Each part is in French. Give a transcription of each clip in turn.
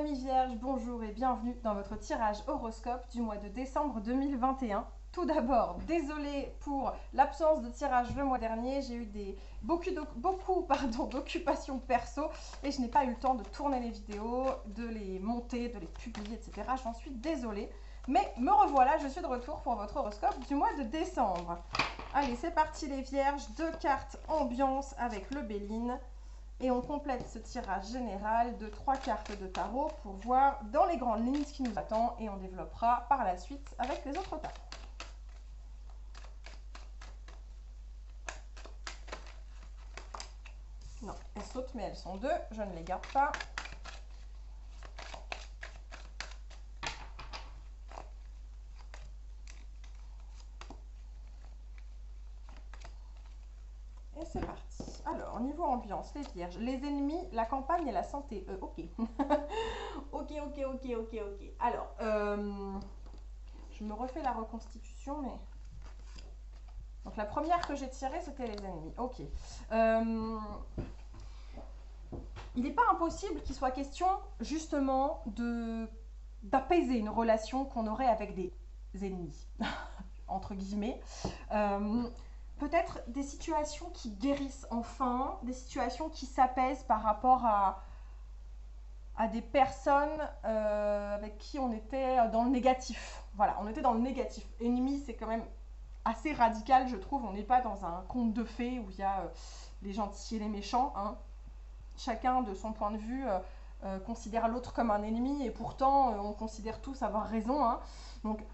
amis vierges, bonjour et bienvenue dans votre tirage horoscope du mois de décembre 2021. Tout d'abord, désolée pour l'absence de tirage le mois dernier, j'ai eu beaucoup d'occupations perso et je n'ai pas eu le temps de tourner les vidéos, de les monter, de les publier, etc. J'en suis désolée, mais me revoilà, je suis de retour pour votre horoscope du mois de décembre. Allez, c'est parti les vierges, 2 cartes ambiance avec le Béline. Et on complète ce tirage général de 3 cartes de tarot pour voir dans les grandes lignes ce qui nous attend et on développera par la suite avec les autres tarots. Non, elles sautent mais elles sont 2, je ne les garde pas. Et c'est parti. Alors, niveau ambiance, les vierges, les ennemis, la campagne et la santé. Ok. Ok. Alors, je me refais la reconstitution, mais... Donc, la première que j'ai tirée, c'était les ennemis. Ok. Il n'est pas impossible qu'il soit question, justement, d'apaiser une relation qu'on aurait avec des ennemis, entre guillemets. Peut-être des situations qui guérissent enfin, des situations qui s'apaisent par rapport à des personnes avec qui on était dans le négatif. Voilà, on était dans le négatif. Ennemi, c'est quand même assez radical, je trouve. On n'est pas dans un conte de fées où il y a les gentils et les méchants. Hein. Chacun, de son point de vue, considère l'autre comme un ennemi et pourtant, on considère tous avoir raison. Hein. Donc,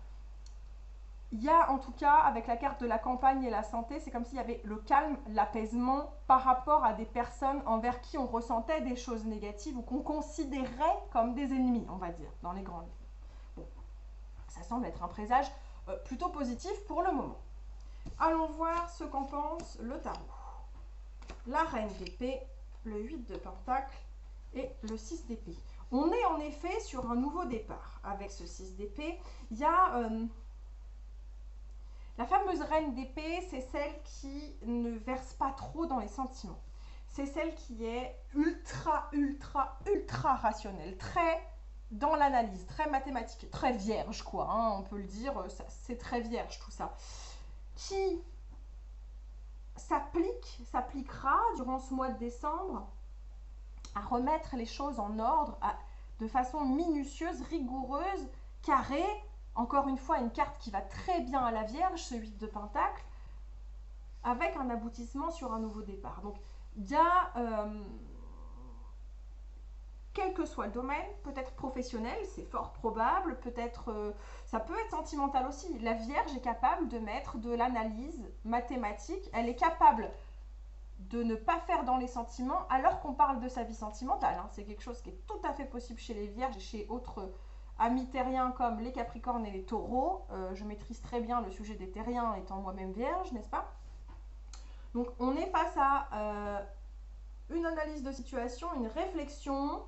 il y a en tout cas, avec la carte de la campagne et la santé, c'est comme s'il y avait le calme, l'apaisement par rapport à des personnes envers qui on ressentait des choses négatives ou qu'on considérait comme des ennemis, on va dire, dans les grandes lignes. Bon, ça semble être un présage plutôt positif pour le moment. Allons voir ce qu'en pense le tarot. La reine d'épée, le 8 de pentacle et le 6 d'épée. On est en effet sur un nouveau départ. Avec ce 6 d'épée, il y a... La fameuse reine d'épée, c'est celle qui ne verse pas trop dans les sentiments. C'est celle qui est ultra rationnelle, très dans l'analyse, très mathématique, très vierge quoi, hein, on peut le dire, c'est très vierge tout ça. Qui s'appliquera durant ce mois de décembre à remettre les choses en ordre de façon minutieuse, rigoureuse, carrée. Encore une fois, une carte qui va très bien à la Vierge, ce 8 de Pentacle, avec un aboutissement sur un nouveau départ. Donc, il y a, quel que soit le domaine, peut-être professionnel, c'est fort probable, peut-être, ça peut être sentimental aussi. La Vierge est capable de mettre de l'analyse mathématique, elle est capable de ne pas faire dans les sentiments alors qu'on parle de sa vie sentimentale. Hein. C'est quelque chose qui est tout à fait possible chez les Vierges et chez autres amis terriens comme les Capricornes et les Taureaux. Je maîtrise très bien le sujet des terriens étant moi-même vierge, n'est-ce pas? Donc on est face à une analyse de situation, une réflexion,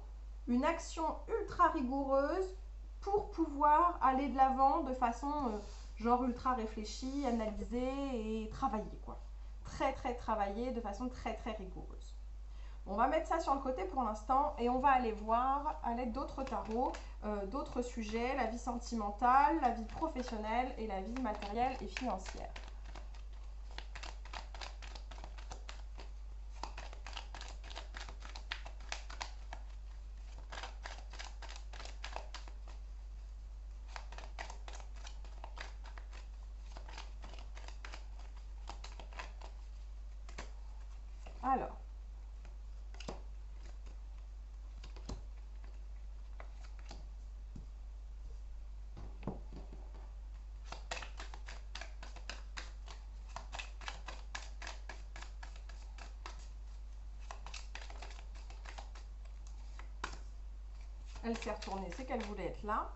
une action ultra rigoureuse pour pouvoir aller de l'avant de façon genre ultra réfléchie, analysée et travaillée quoi. Très travaillée de façon très rigoureuse. On va mettre ça sur le côté pour l'instant et on va aller voir à l'aide d'autres tarots, d'autres sujets, la vie sentimentale, la vie professionnelle et la vie matérielle et financière. Alors, elle s'est retournée, c'est qu'elle voulait être là.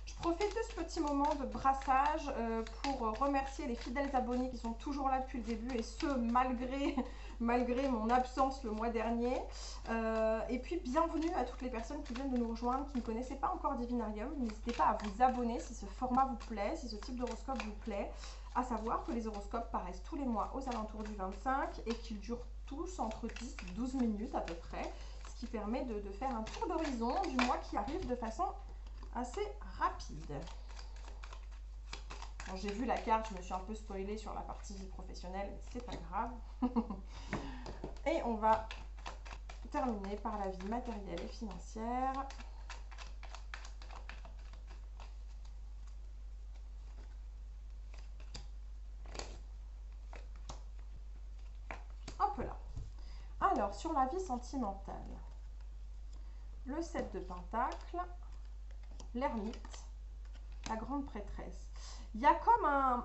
Je profite de ce petit moment de brassage pour remercier les fidèles abonnés qui sont toujours là depuis le début et ce malgré mon absence le mois dernier. Et puis bienvenue à toutes les personnes qui viennent de nous rejoindre, qui ne connaissaient pas encore Divinarium. N'hésitez pas à vous abonner si ce format vous plaît, si ce type d'horoscope vous plaît. À savoir que les horoscopes paraissent tous les mois aux alentours du 25 et qu'ils durent tous entre 10 et 12 minutes à peu près. Ce ce qui permet de faire un tour d'horizon du mois qui arrive de façon assez rapide. Bon, j'ai vu la carte, je me suis un peu spoilée sur la partie vie professionnelle, mais c'est pas grave. Et on va terminer par la vie matérielle et financière. Hop là. Alors, sur la vie sentimentale, le 7 de Pentacle, l'ermite, la grande prêtresse. Il y a comme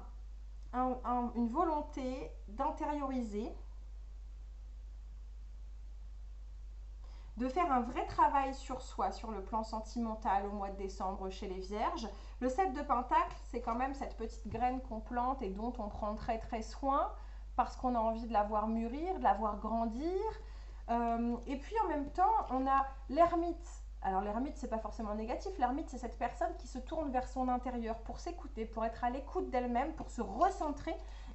une volonté d'intérioriser, de faire un vrai travail sur soi, sur le plan sentimental au mois de décembre chez les Vierges. Le 7 de Pentacle, c'est quand même cette petite graine qu'on plante et dont on prend très très soin parce qu'on a envie de la voir mûrir, de la voir grandir. Et puis en même temps, on a l'ermite. Alors l'ermite, c'est pas forcément négatif. L'ermite, c'est cette personne qui se tourne vers son intérieur pour s'écouter, pour être à l'écoute d'elle-même, pour se recentrer.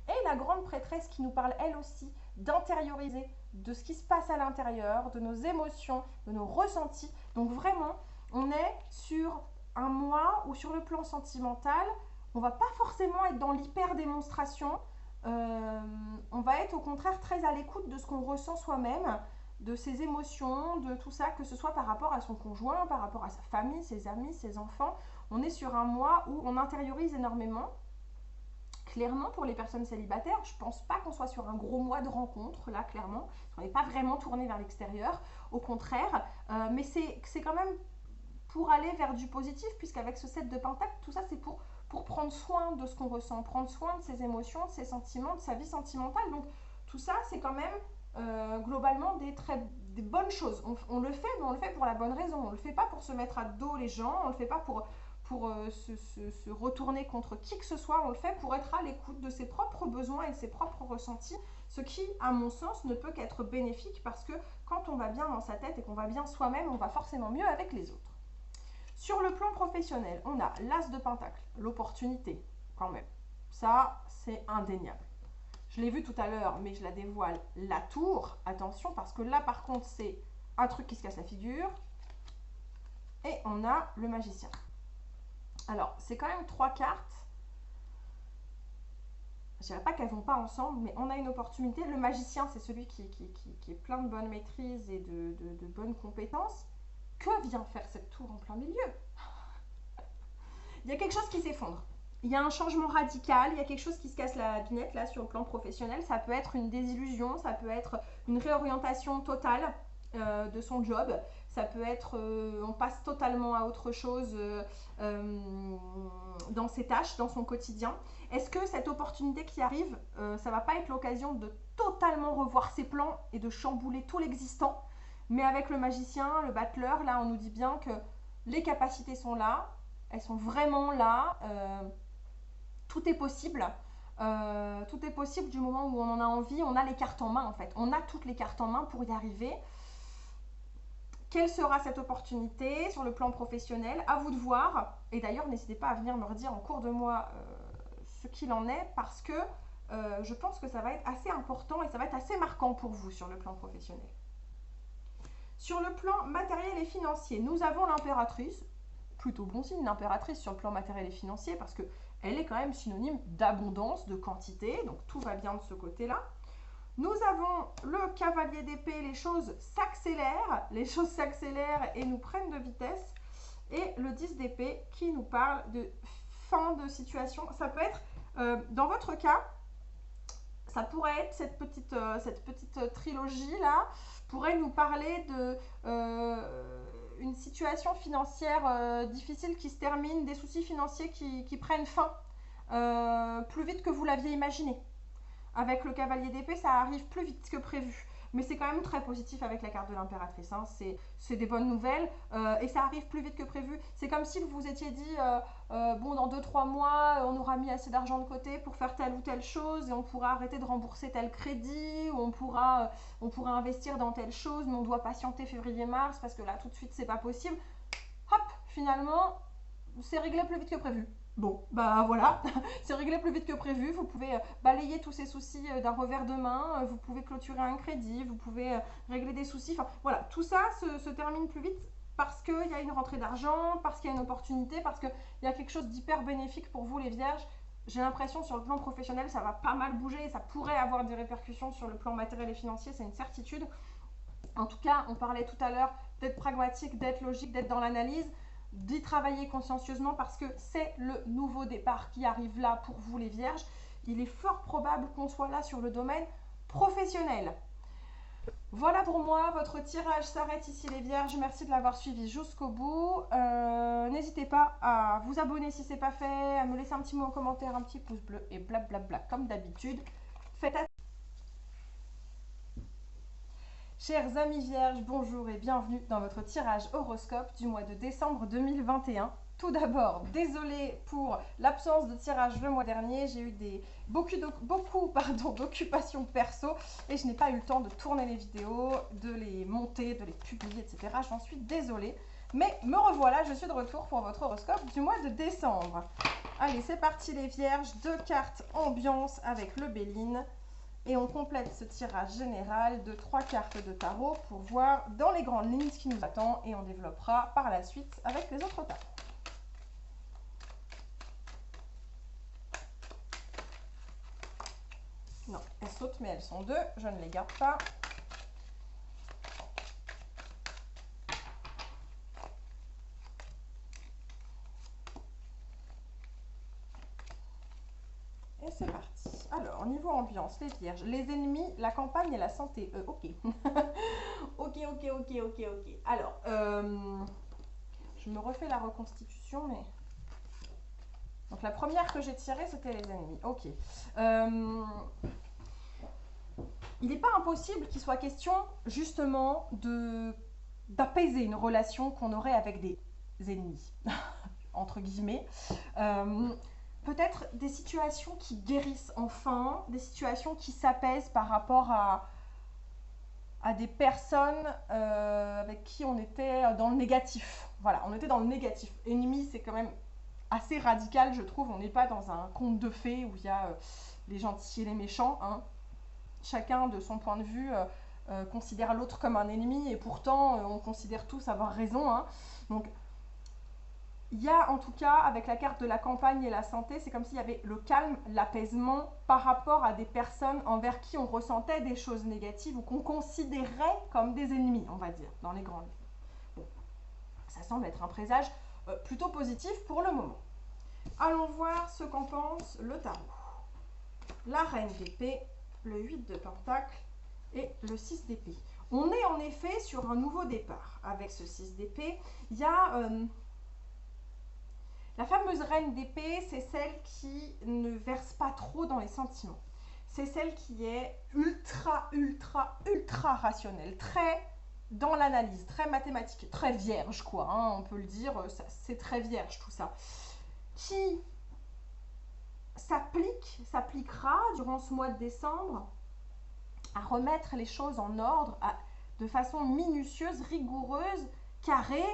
Et la grande prêtresse qui nous parle, elle aussi, d'intérioriser de ce qui se passe à l'intérieur, de nos émotions, de nos ressentis. Donc vraiment, on est sur un mois où sur le plan sentimental, on va pas forcément être dans l'hyper-démonstration. On va être au contraire très à l'écoute de ce qu'on ressent soi-même, de ses émotions, de tout ça, que ce soit par rapport à son conjoint, par rapport à sa famille, ses amis, ses enfants. On est sur un mois où on intériorise énormément. Clairement, pour les personnes célibataires, je ne pense pas qu'on soit sur un gros mois de rencontres, là, clairement. On n'est pas vraiment tourné vers l'extérieur, au contraire. Mais c'est quand même pour aller vers du positif, puisqu'avec ce 7 de Pentacle, tout ça, c'est pour prendre soin de ce qu'on ressent, prendre soin de ses émotions, de ses sentiments, de sa vie sentimentale. Donc, tout ça, c'est quand même globalement des bonnes choses. On le fait, mais on le fait pour la bonne raison. On ne le fait pas pour se mettre à dos les gens, on ne le fait pas pour se retourner contre qui que ce soit, on le fait pour être à l'écoute de ses propres besoins et de ses propres ressentis, ce qui, à mon sens, ne peut qu'être bénéfique parce que quand on va bien dans sa tête et qu'on va bien soi-même, on va forcément mieux avec les autres. Sur le plan professionnel, on a l'As de Pentacle, l'opportunité, quand même. Ça, c'est indéniable. Je l'ai vu tout à l'heure, mais je la dévoile, la tour. Attention, parce que là, par contre, c'est un truc qui se casse la figure. Et on a le magicien. Alors, c'est quand même 3 cartes. Je dirais pas qu'elles vont pas ensemble, mais on a une opportunité. Le magicien, c'est celui qui est plein de bonne maîtrise et de bonnes compétences. Que vient faire cette tour en plein milieu? Il y a quelque chose qui s'effondre. Il y a un changement radical, il y a quelque chose qui se casse la binette là sur le plan professionnel. Ça peut être une désillusion, ça peut être une réorientation totale de son job. Ça peut être, on passe totalement à autre chose dans ses tâches, dans son quotidien. Est-ce que cette opportunité qui arrive, ça va pas être l'occasion de totalement revoir ses plans et de chambouler tout l'existant? Mais avec le magicien, le battleur, là, on nous dit bien que les capacités sont là, elles sont vraiment là, tout est possible. Tout est possible du moment où on en a envie, on a les cartes en main en fait. On a toutes les cartes en main pour y arriver. Quelle sera cette opportunité sur le plan professionnel? À vous de voir. Et d'ailleurs, n'hésitez pas à venir me redire en cours de mois ce qu'il en est parce que je pense que ça va être assez important et ça va être assez marquant pour vous sur le plan professionnel. Sur le plan matériel et financier, nous avons l'impératrice. Plutôt bon signe, l'impératrice sur le plan matériel et financier parce qu'elle est quand même synonyme d'abondance, de quantité. Donc tout va bien de ce côté-là. Nous avons le cavalier d'épée, les choses s'accélèrent et nous prennent de vitesse. Et le 10 d'épée qui nous parle de fin de situation. Ça peut être, dans votre cas, ça pourrait être cette petite trilogie-là, pourrait nous parler de une situation financière difficile qui se termine, des soucis financiers qui prennent fin plus vite que vous l'aviez imaginé. Avec le cavalier d'épée, ça arrive plus vite que prévu. Mais c'est quand même très positif avec la carte de l'impératrice. Hein. C'est des bonnes nouvelles et ça arrive plus vite que prévu. C'est comme si vous vous étiez dit, bon, dans 2-3 mois, on aura mis assez d'argent de côté pour faire telle ou telle chose et on pourra arrêter de rembourser tel crédit ou on pourra investir dans telle chose, mais on doit patienter février-mars parce que là, tout de suite, c'est pas possible. Hop, finalement, c'est réglé plus vite que prévu. Bon, bah voilà, c'est réglé plus vite que prévu. Vous pouvez balayer tous ces soucis d'un revers de main. Vous pouvez clôturer un crédit. Vous pouvez régler des soucis. Enfin, voilà, tout ça se termine plus vite parce qu'il y a une rentrée d'argent, parce qu'il y a une opportunité, parce qu'il y a quelque chose d'hyper bénéfique pour vous, les vierges. J'ai l'impression sur le plan professionnel, ça va pas mal bouger et ça pourrait avoir des répercussions sur le plan matériel et financier, c'est une certitude. En tout cas, on parlait tout à l'heure d'être pragmatique, d'être logique, d'être dans l'analyse, d'y travailler consciencieusement parce que c'est le nouveau départ qui arrive là pour vous les vierges. Il est fort probable qu'on soit là sur le domaine professionnel. Voilà pour moi, votre tirage s'arrête ici les vierges. Merci de l'avoir suivi jusqu'au bout. N'hésitez pas à vous abonner si ce n'est pas fait, à me laisser un petit mot en commentaire, un petit pouce bleu et blablabla comme d'habitude. Faites attention. Chers amis vierges, bonjour et bienvenue dans votre tirage horoscope du mois de décembre 2021. Tout d'abord, désolée pour l'absence de tirage le mois dernier, j'ai eu beaucoup d'occupations perso et je n'ai pas eu le temps de tourner les vidéos, de les monter, de les publier, etc. J'en suis désolée, mais me revoilà, je suis de retour pour votre horoscope du mois de décembre. Allez, c'est parti les vierges, 2 cartes ambiance avec le Béline. Et on complète ce tirage général de 3 cartes de tarot pour voir dans les grandes lignes ce qui nous attend et on développera par la suite avec les autres tarots. Non, elles sautent mais elles sont deux, je ne les garde pas. Et c'est parti. Alors, niveau ambiance, les vierges, les ennemis, la campagne et la santé. Ok. Ok. Alors, je me refais la reconstitution, mais... Donc, la première que j'ai tirée, c'était les ennemis. Ok. Il n'est pas impossible qu'il soit question, justement, d'apaiser une relation qu'on aurait avec des ennemis, entre guillemets. Peut-être des situations qui guérissent enfin, des situations qui s'apaisent par rapport à des personnes avec qui on était dans le négatif. Voilà, on était dans le négatif. Ennemi, c'est quand même assez radical, je trouve. On n'est pas dans un conte de fées où il y a les gentils et les méchants. Hein. Chacun, de son point de vue, considère l'autre comme un ennemi et pourtant, on considère tous avoir raison. Hein. Donc, il y a en tout cas, avec la carte de la campagne et la santé, c'est comme s'il y avait le calme, l'apaisement par rapport à des personnes envers qui on ressentait des choses négatives ou qu'on considérait comme des ennemis, on va dire, dans les grandes lignes. Bon, ça semble être un présage plutôt positif pour le moment. Allons voir ce qu'en pense le tarot. La reine d'épée, le 8 de pentacle et le 6 d'épée. On est en effet sur un nouveau départ. Avec ce 6 d'épée, il y a... La fameuse reine d'épée, c'est celle qui ne verse pas trop dans les sentiments. C'est celle qui est ultra rationnelle, très dans l'analyse, très mathématique, très vierge quoi, hein, on peut le dire, c'est très vierge tout ça. Qui s'appliquera durant ce mois de décembre à remettre les choses en ordre de façon minutieuse, rigoureuse, carrée.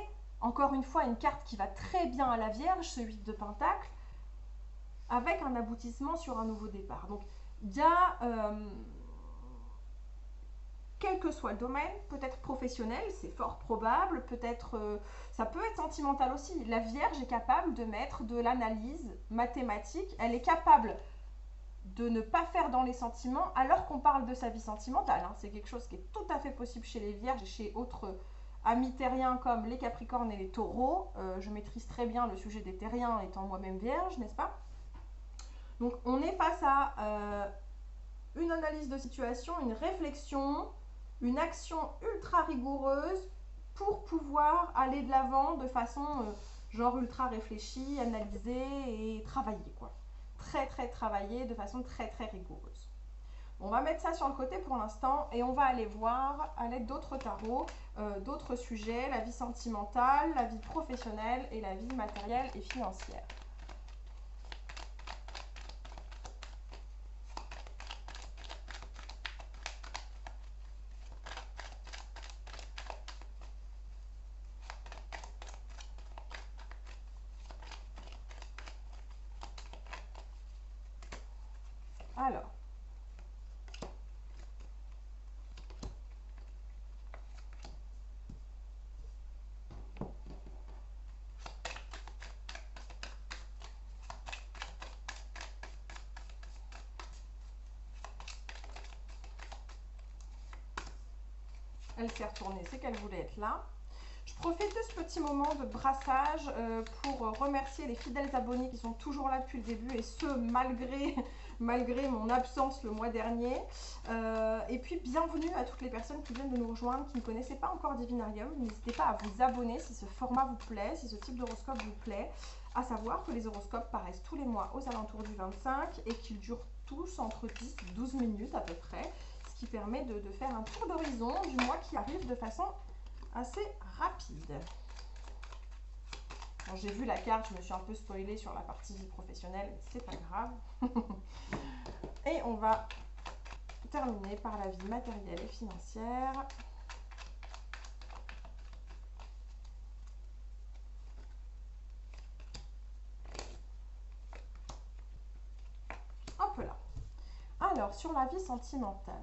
Encore une fois, une carte qui va très bien à la Vierge, ce 8 de Pentacle, avec un aboutissement sur un nouveau départ. Donc, il y a, quel que soit le domaine, peut-être professionnel, c'est fort probable, peut-être, ça peut être sentimental aussi. La Vierge est capable de mettre de l'analyse mathématique, elle est capable de ne pas faire dans les sentiments alors qu'on parle de sa vie sentimentale. Hein. C'est quelque chose qui est tout à fait possible chez les Vierges et chez autres amis terriens comme les Capricornes et les Taureaux. Je maîtrise très bien le sujet des terriens étant moi-même vierge, n'est-ce pas? Donc on est face à une analyse de situation, une réflexion, une action ultra rigoureuse pour pouvoir aller de l'avant de façon genre ultra réfléchie, analysée et travaillée quoi. Très travaillée de façon très rigoureuse. On va mettre ça sur le côté pour l'instant et on va aller voir à l'aide d'autres tarots, d'autres sujets, la vie sentimentale, la vie professionnelle et la vie matérielle et financière. Alors, elle s'est retournée, c'est qu'elle voulait être là. Je profite de ce petit moment de brassage pour remercier les fidèles abonnés qui sont toujours là depuis le début, et ce malgré mon absence le mois dernier. Et puis bienvenue à toutes les personnes qui viennent de nous rejoindre, qui ne connaissaient pas encore Divinarium. N'hésitez pas à vous abonner si ce format vous plaît, si ce type d'horoscope vous plaît. À savoir que les horoscopes paraissent tous les mois aux alentours du 25 et qu'ils durent tous entre 10 et 12 minutes à peu près, ce qui permet de faire un tour d'horizon du mois qui arrive de façon assez rapide. Bon, j'ai vu la carte, je me suis un peu spoilée sur la partie vie professionnelle, mais c'est pas grave. Et on va terminer par la vie matérielle et financière. Hop là. Alors, sur la vie sentimentale,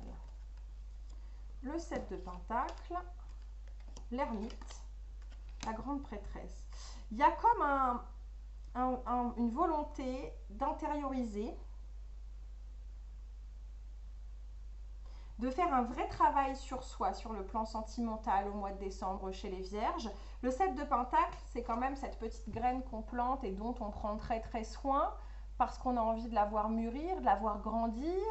le 7 de Pentacle, l'ermite, la grande prêtresse. Il y a comme une volonté d'intérioriser, de faire un vrai travail sur soi, sur le plan sentimental au mois de décembre chez les Vierges. Le 7 de Pentacle, c'est quand même cette petite graine qu'on plante et dont on prend très très soin, parce qu'on a envie de la voir mûrir, de la voir grandir.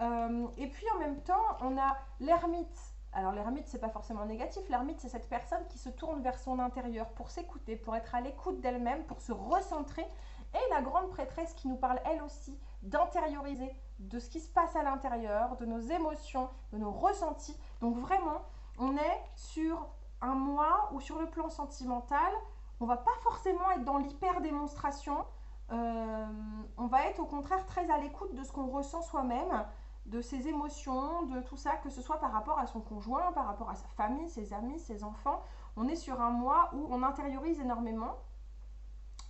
Et puis en même temps, on a l'ermite. Alors l'ermite, c'est pas forcément négatif. L'ermite, c'est cette personne qui se tourne vers son intérieur pour s'écouter, pour être à l'écoute d'elle-même, pour se recentrer. Et la grande prêtresse qui nous parle elle aussi d'intérioriser, de ce qui se passe à l'intérieur, de nos émotions, de nos ressentis. Donc vraiment, on est sur un mois où sur le plan sentimental, on va pas forcément être dans l'hyper-démonstration. On va être au contraire très à l'écoute de ce qu'on ressent soi-même, de ses émotions, de tout ça, que ce soit par rapport à son conjoint, par rapport à sa famille, ses amis, ses enfants. On est sur un mois où on intériorise énormément.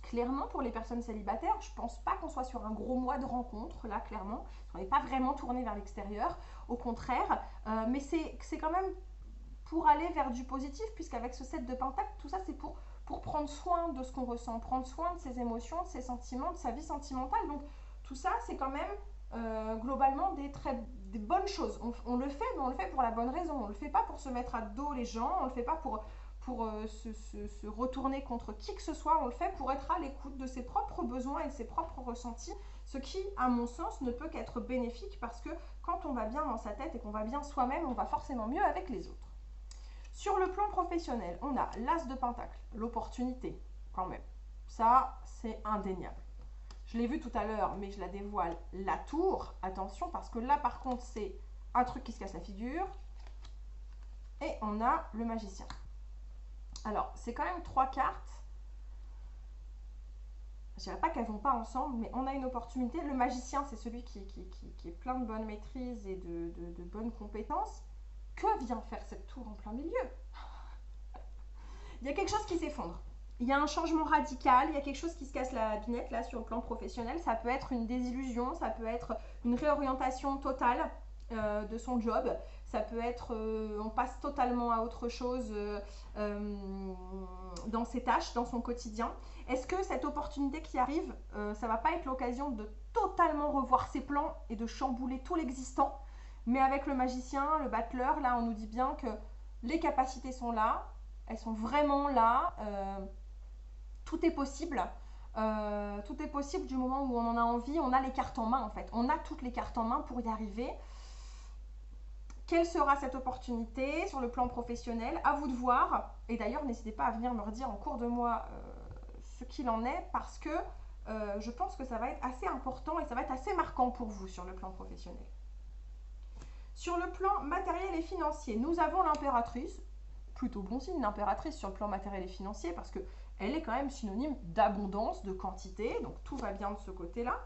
Clairement, pour les personnes célibataires, je ne pense pas qu'on soit sur un gros mois de rencontres, là, clairement. On n'est pas vraiment tourné vers l'extérieur, au contraire. Mais c'est quand même pour aller vers du positif, puisqu'avec ce 7 de Pentacle, tout ça, c'est pour prendre soin de ce qu'on ressent, prendre soin de ses émotions, de ses sentiments, de sa vie sentimentale. Donc, tout ça, c'est quand même globalement des bonnes choses. On le fait, mais on le fait pour la bonne raison. On ne le fait pas pour se mettre à dos les gens, on ne le fait pas pour se retourner contre qui que ce soit, on le fait pour être à l'écoute de ses propres besoins et de ses propres ressentis, ce qui, à mon sens, ne peut qu'être bénéfique, parce que quand on va bien dans sa tête et qu'on va bien soi-même, on va forcément mieux avec les autres. Sur le plan professionnel, on a l'As de Pentacle, l'opportunité, quand même. Ça, c'est indéniable. Je l'ai vu tout à l'heure, mais je la dévoile, la tour. Attention, parce que là, par contre, c'est un truc qui se casse la figure. Et on a le magicien. Alors, c'est quand même 3 cartes. Je ne dirais pas qu'elles ne vont pas ensemble, mais on a une opportunité. Le magicien, c'est celui qui est plein de bonne maîtrise et de bonnes compétences. Que vient faire cette tour en plein milieu? Il y a quelque chose qui s'effondre. Il y a un changement radical, il y a quelque chose qui se casse la binette là sur le plan professionnel. Ça peut être une désillusion, ça peut être une réorientation totale de son job. Ça peut être, on passe totalement à autre chose dans ses tâches, dans son quotidien. Est-ce que cette opportunité qui arrive, ça va pas être l'occasion de totalement revoir ses plans et de chambouler tout l'existant? Mais avec le magicien, le battleur, là, on nous dit bien que les capacités sont là, elles sont vraiment là. Tout est possible. Tout est possible du moment où on en a envie. On a les cartes en main, en fait. On a toutes les cartes en main pour y arriver. Quelle sera cette opportunité sur le plan professionnel? À vous de voir. Et d'ailleurs, n'hésitez pas à venir me redire en cours de mois ce qu'il en est, parce que je pense que ça va être assez important et ça va être assez marquant pour vous sur le plan professionnel. Sur le plan matériel et financier, nous avons l'impératrice. Plutôt bon signe, l'impératrice sur le plan matériel et financier, parce qu'elle est quand même synonyme d'abondance, de quantité. Donc tout va bien de ce côté-là.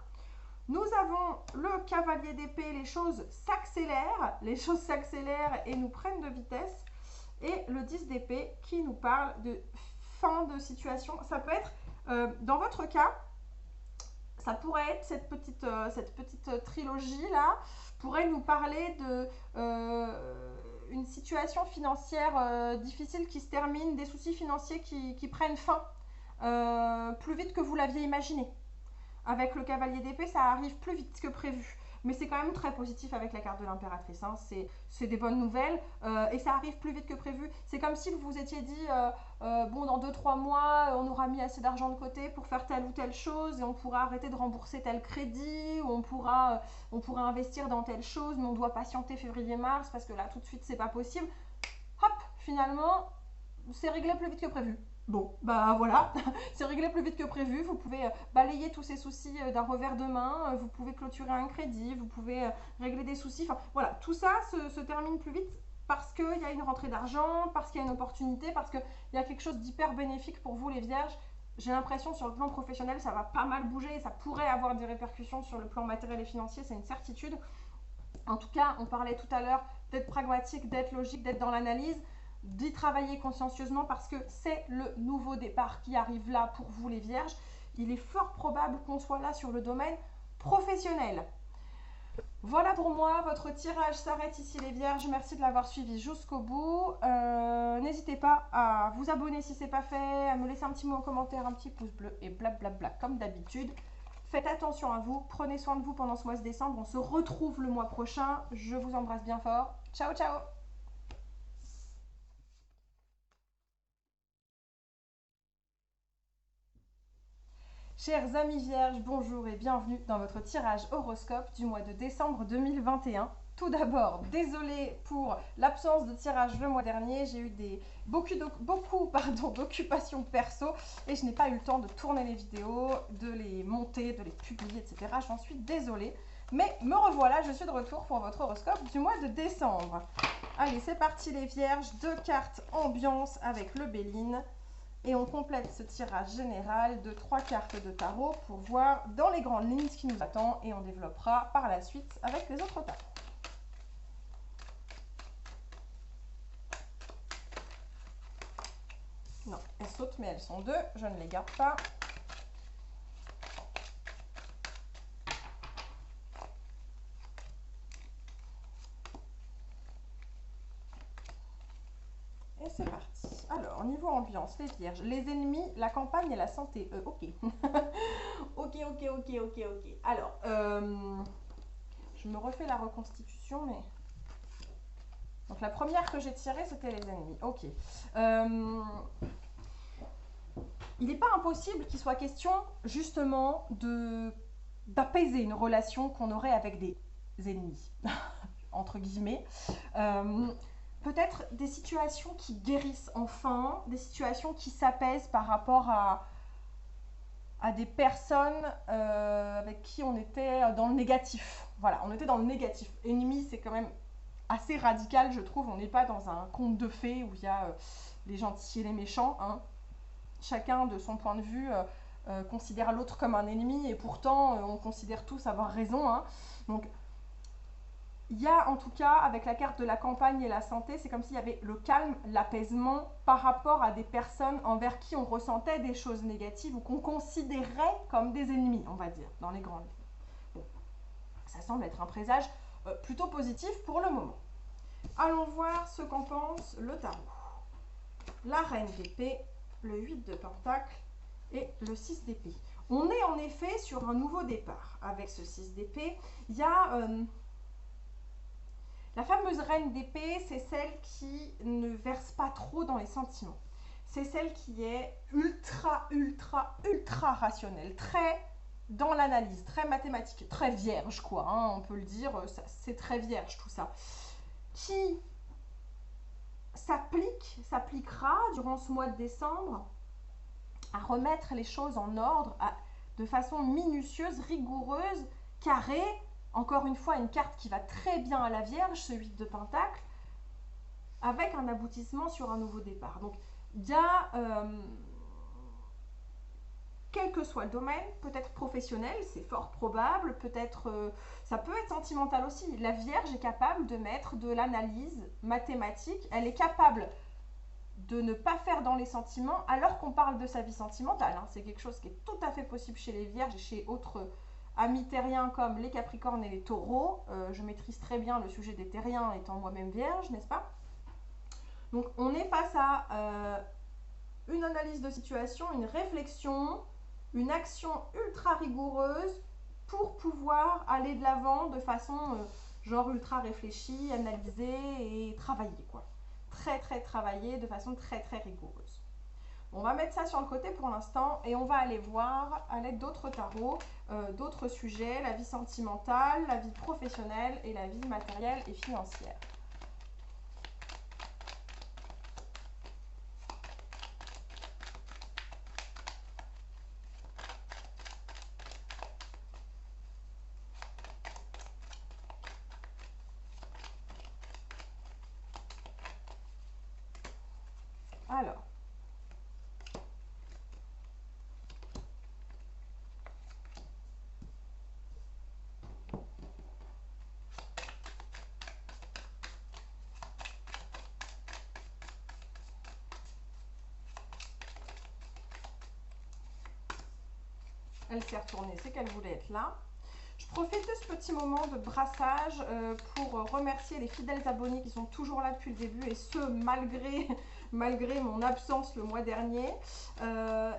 Nous avons le cavalier d'épée, les choses s'accélèrent et nous prennent de vitesse. Et le 10 d'épée qui nous parle de fin de situation. Ça peut être, dans votre cas, ça pourrait être cette petite trilogie-là, pourrait nous parler de une situation financière difficile qui se termine, des soucis financiers qui prennent fin plus vite que vous l'aviez imaginé. Avec le cavalier d'épée, ça arrive plus vite que prévu. Mais c'est quand même très positif avec la carte de l'impératrice. Hein. C'est des bonnes nouvelles et ça arrive plus vite que prévu. C'est comme si vous vous étiez dit, bon, dans 2-3 mois, on aura mis assez d'argent de côté pour faire telle ou telle chose et on pourra arrêter de rembourser tel crédit ou on pourra investir dans telle chose, mais on doit patienter février-mars parce que là, tout de suite, c'est pas possible. Hop, finalement, c'est réglé plus vite que prévu. Bon, bah voilà, c'est réglé plus vite que prévu. Vous pouvez balayer tous ces soucis d'un revers de main. Vous pouvez clôturer un crédit. Vous pouvez régler des soucis. Enfin, voilà, tout ça se termine plus vite parce qu'il y a une rentrée d'argent, parce qu'il y a une opportunité, parce qu'il y a quelque chose d'hyper bénéfique pour vous, les vierges. J'ai l'impression sur le plan professionnel, ça va pas mal bouger. Ça pourrait avoir des répercussions sur le plan matériel et financier, c'est une certitude. En tout cas, on parlait tout à l'heure d'être pragmatique, d'être logique, d'être dans l'analyse, d'y travailler consciencieusement parce que c'est le nouveau départ qui arrive là pour vous les vierges. Il est fort probable qu'on soit là sur le domaine professionnel. Voilà pour moi, votre tirage s'arrête ici les vierges. Merci de l'avoir suivi jusqu'au bout. N'hésitez pas à vous abonner si ce n'est pas fait, à me laisser un petit mot en commentaire, un petit pouce bleu et blablabla comme d'habitude. Faites attention à vous, prenez soin de vous pendant ce mois de décembre. On se retrouve le mois prochain. Je vous embrasse bien fort. Ciao, ciao! Chers amis vierges, bonjour et bienvenue dans votre tirage horoscope du mois de décembre 2021. Tout d'abord, désolée pour l'absence de tirage le mois dernier, j'ai eu beaucoup d'occupations perso et je n'ai pas eu le temps de tourner les vidéos, de les monter, de les publier, etc. J'en suis désolée, mais me revoilà, je suis de retour pour votre horoscope du mois de décembre. Allez, c'est parti les vierges, 2 cartes ambiance avec le Béline. Et on complète ce tirage général de 3 cartes de tarot pour voir dans les grandes lignes ce qui nous attend et on développera par la suite avec les autres tarots. Non, elles sautent mais elles sont 2, je ne les garde pas. Et c'est parti. Alors, niveau ambiance, les vierges, les ennemis, la campagne et la santé. Ok. Ok. Alors, je me refais la reconstitution, mais... Donc, la première que j'ai tirée, c'était les ennemis. Ok. Il n'est pas impossible qu'il soit question, justement, d'apaiser une relation qu'on aurait avec des ennemis, entre guillemets. Peut-être des situations qui guérissent enfin, des situations qui s'apaisent par rapport à des personnes avec qui on était dans le négatif. Voilà, on était dans le négatif. Ennemi, c'est quand même assez radical, je trouve. On n'est pas dans un conte de fées où il y a les gentils et les méchants. Hein. Chacun, de son point de vue, considère l'autre comme un ennemi et pourtant, on considère tous avoir raison. Hein. Donc, il y a en tout cas, avec la carte de la campagne et la santé, c'est comme s'il y avait le calme, l'apaisement par rapport à des personnes envers qui on ressentait des choses négatives ou qu'on considérait comme des ennemis, on va dire, dans les grandes lignes. Bon, ça semble être un présage plutôt positif pour le moment. Allons voir ce qu'en pense le tarot. La reine d'épée, le 8 de pentacle et le 6 d'épée. On est en effet sur un nouveau départ. Avec ce 6 d'épée, il y a... La fameuse reine d'épée, c'est celle qui ne verse pas trop dans les sentiments. C'est celle qui est ultra rationnelle, très dans l'analyse, très mathématique, très vierge quoi, hein, on peut le dire, c'est très vierge tout ça. Qui s'appliquera durant ce mois de décembre à remettre les choses en ordre de façon minutieuse, rigoureuse, carrée. Encore une fois, une carte qui va très bien à la Vierge, ce 8 de Pentacle, avec un aboutissement sur un nouveau départ. Donc, il y a, quel que soit le domaine, peut-être professionnel, c'est fort probable, peut-être, ça peut être sentimental aussi. La Vierge est capable de mettre de l'analyse mathématique, elle est capable de ne pas faire dans les sentiments alors qu'on parle de sa vie sentimentale. Hein. C'est quelque chose qui est tout à fait possible chez les vierges et chez autres amis terriens comme les capricornes et les taureaux. Je maîtrise très bien le sujet des terriens étant moi-même vierge, n'est-ce pas? Donc on est face à une analyse de situation, une réflexion, une action ultra rigoureuse pour pouvoir aller de l'avant de façon genre ultra réfléchie, analysée et travaillée quoi. Très très travaillée de façon très très rigoureuse. On va mettre ça sur le côté pour l'instant et on va aller voir à l'aide d'autres tarots, d'autres sujets, la vie sentimentale, la vie professionnelle et la vie matérielle et financière. Alors, elle s'est retournée, c'est qu'elle voulait être là. Je profite de ce petit moment de brassage pour remercier les fidèles abonnés qui sont toujours là depuis le début et ce malgré mon absence le mois dernier.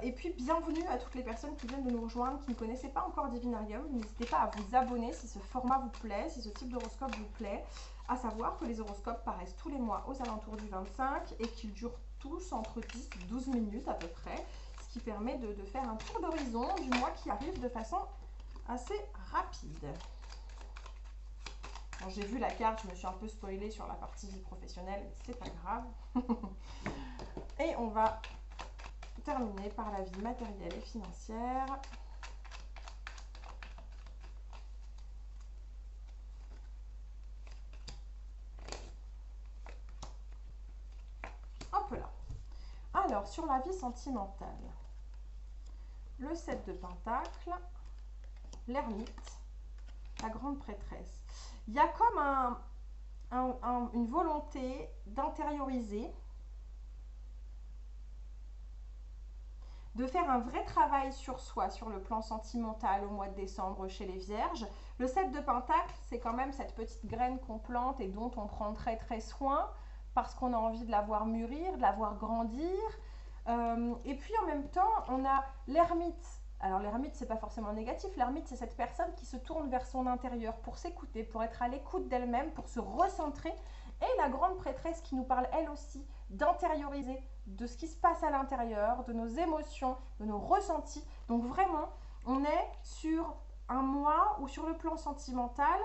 Et puis bienvenue à toutes les personnes qui viennent de nous rejoindre, qui ne connaissaient pas encore Divinarium. N'hésitez pas à vous abonner si ce format vous plaît, si ce type d'horoscope vous plaît. À savoir que les horoscopes paraissent tous les mois aux alentours du 25 et qu'ils durent tous entre 10 et 12 minutes à peu près. Ce qui permet de faire un tour d'horizon du mois qui arrive de façon assez rapide. Quand j'ai vu la carte, je me suis un peu spoilée sur la partie vie professionnelle, mais c'est pas grave. Et on va terminer par la vie matérielle et financière. Hop là. Alors, sur la vie sentimentale, le 7 de Pentacle, l'ermite, la grande prêtresse. Il y a comme une volonté d'intérioriser, de faire un vrai travail sur soi, sur le plan sentimental au mois de décembre chez les vierges. Le 7 de Pentacle, c'est quand même cette petite graine qu'on plante et dont on prend très très soin parce qu'on a envie de la voir mûrir, de la voir grandir. Et puis en même temps, on a l'ermite. Alors l'ermite, c'est pas forcément négatif. L'ermite, c'est cette personne qui se tourne vers son intérieur pour s'écouter, pour être à l'écoute d'elle-même, pour se recentrer. Et la grande prêtresse qui nous parle elle aussi d'intérioriser, de ce qui se passe à l'intérieur, de nos émotions, de nos ressentis. Donc vraiment, on est sur un mois où sur le plan sentimental,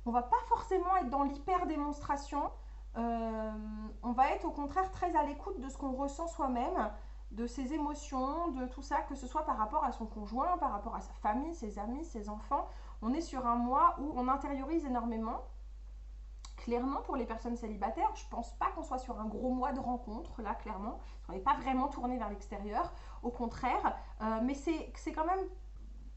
on va pas forcément être dans l'hyper-démonstration. On va être au contraire très à l'écoute de ce qu'on ressent soi-même, de ses émotions, de tout ça, que ce soit par rapport à son conjoint, par rapport à sa famille, ses amis, ses enfants. On est sur un mois où on intériorise énormément. Clairement, pour les personnes célibataires, je ne pense pas qu'on soit sur un gros mois de rencontres, là, clairement. On n'est pas vraiment tourné vers l'extérieur, au contraire. Mais c'est quand même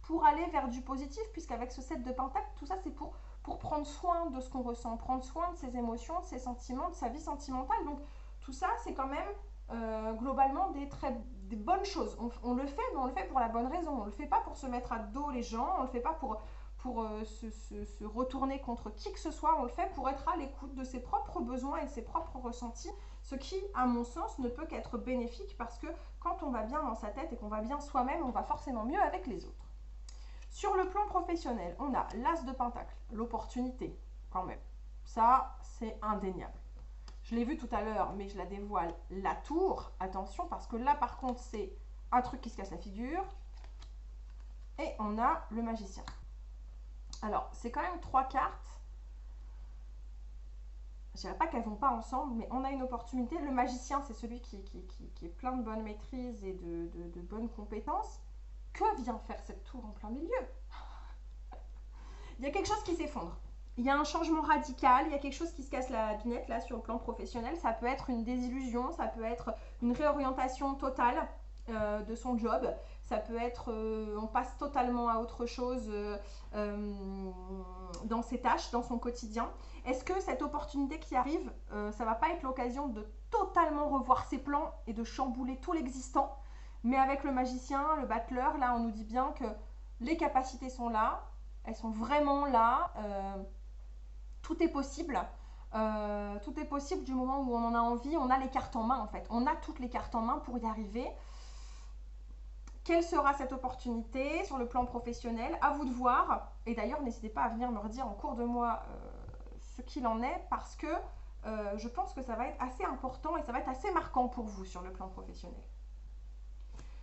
pour aller vers du positif, puisqu'avec ce 7 de Pentacle, tout ça, c'est pour prendre soin de ce qu'on ressent, prendre soin de ses émotions, de ses sentiments, de sa vie sentimentale. Donc, tout ça, c'est quand même globalement des bonnes choses. On le fait, mais on le fait pour la bonne raison. On ne le fait pas pour se mettre à dos les gens, on ne le fait pas pour se retourner contre qui que ce soit, on le fait pour être à l'écoute de ses propres besoins et de ses propres ressentis, ce qui, à mon sens, ne peut qu'être bénéfique parce que quand on va bien dans sa tête et qu'on va bien soi-même, on va forcément mieux avec les autres. Sur le plan professionnel, on a l'As de Pentacle, l'opportunité, quand même. Ça, c'est indéniable. Je l'ai vu tout à l'heure, mais je la dévoile, la tour. Attention, parce que là, par contre, c'est un truc qui se casse la figure. Et on a le magicien. Alors, c'est quand même 3 cartes. Je dirais pas qu'elles vont pas ensemble, mais on a une opportunité. Le magicien, c'est celui qui est plein de bonne maîtrise et de bonnes compétences. Que vient faire cette tour en plein milieu? Il y a quelque chose qui s'effondre. Il y a un changement radical, il y a quelque chose qui se casse la binette là sur le plan professionnel. Ça peut être une désillusion, ça peut être une réorientation totale de son job. ça peut être on passe totalement à autre chose dans ses tâches, dans son quotidien. Est-ce que cette opportunité qui arrive, ça va pas être l'occasion de totalement revoir ses plans et de chambouler tout l'existant? Mais avec le magicien, le battleur, là on nous dit bien que les capacités sont là, elles sont vraiment là, tout est possible. Tout est possible du moment où on en a envie, on a les cartes en main en fait. On a toutes les cartes en main pour y arriver. Quelle sera cette opportunité sur le plan professionnel? À vous de voir. Et d'ailleurs, n'hésitez pas à venir me redire en cours de mois ce qu'il en est parce que je pense que ça va être assez important et ça va être assez marquant pour vous sur le plan professionnel.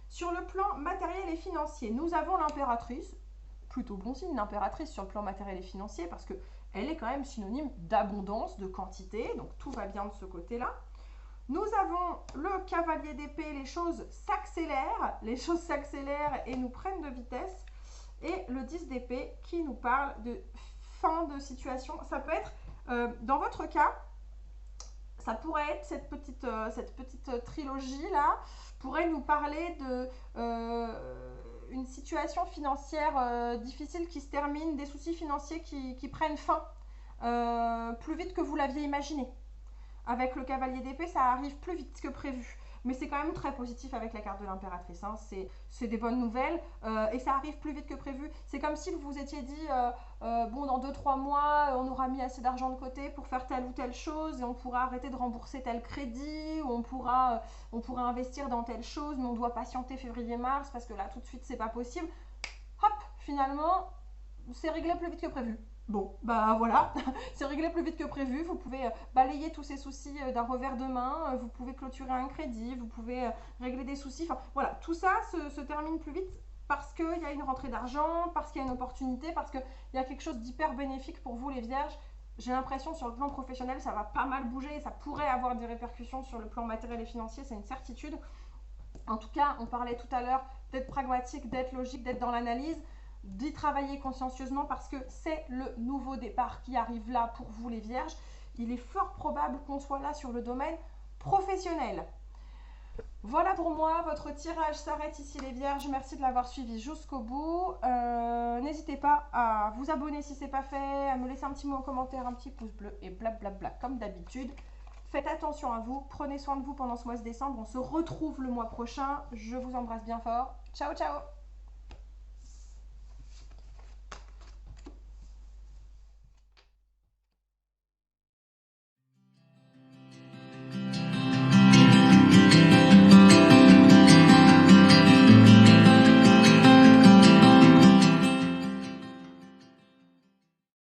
Sur le plan matériel et financier, nous avons l'impératrice. Plutôt bon signe, l'impératrice sur le plan matériel et financier parce que elle est quand même synonyme d'abondance, de quantité, donc tout va bien de ce côté-là. Nous avons le cavalier d'épée, les choses s'accélèrent et nous prennent de vitesse. Et le 10 d'épée qui nous parle de fin de situation. Ça peut être, dans votre cas, ça pourrait être cette petite trilogie-là, pourrait nous parler de une situation financière difficile qui se termine, des soucis financiers qui prennent fin plus vite que vous l'aviez imaginé. Avec le cavalier d'épée, ça arrive plus vite que prévu. Mais c'est quand même très positif avec la carte de l'impératrice. Hein. C'est des bonnes nouvelles et ça arrive plus vite que prévu. C'est comme si vous vous étiez dit, bon, dans 2-3 mois, on aura mis assez d'argent de côté pour faire telle ou telle chose et on pourra arrêter de rembourser tel crédit ou on pourra investir dans telle chose, mais on doit patienter février-mars parce que là, tout de suite, c'est pas possible. Hop, finalement, c'est réglé plus vite que prévu. Bon, bah voilà, c'est réglé plus vite que prévu. Vous pouvez balayer tous ces soucis d'un revers de main. Vous pouvez clôturer un crédit. Vous pouvez régler des soucis. Enfin, voilà, tout ça se termine plus vite parce qu'il y a une rentrée d'argent, parce qu'il y a une opportunité, parce qu'il y a quelque chose d'hyper bénéfique pour vous, les vierges. J'ai l'impression sur le plan professionnel, ça va pas mal bouger et ça pourrait avoir des répercussions sur le plan matériel et financier. C'est une certitude. En tout cas, on parlait tout à l'heure d'être pragmatique, d'être logique, d'être dans l'analyse, d'y travailler consciencieusement parce que c'est le nouveau départ qui arrive là pour vous les vierges. Il est fort probable qu'on soit là sur le domaine professionnel. Voilà pour moi, votre tirage s'arrête ici les vierges. Merci de l'avoir suivi jusqu'au bout. N'hésitez pas à vous abonner si ce n'est pas fait, à me laisser un petit mot en commentaire, un petit pouce bleu et blablabla comme d'habitude. Faites attention à vous, prenez soin de vous pendant ce mois de décembre. On se retrouve le mois prochain. Je vous embrasse bien fort. Ciao, ciao!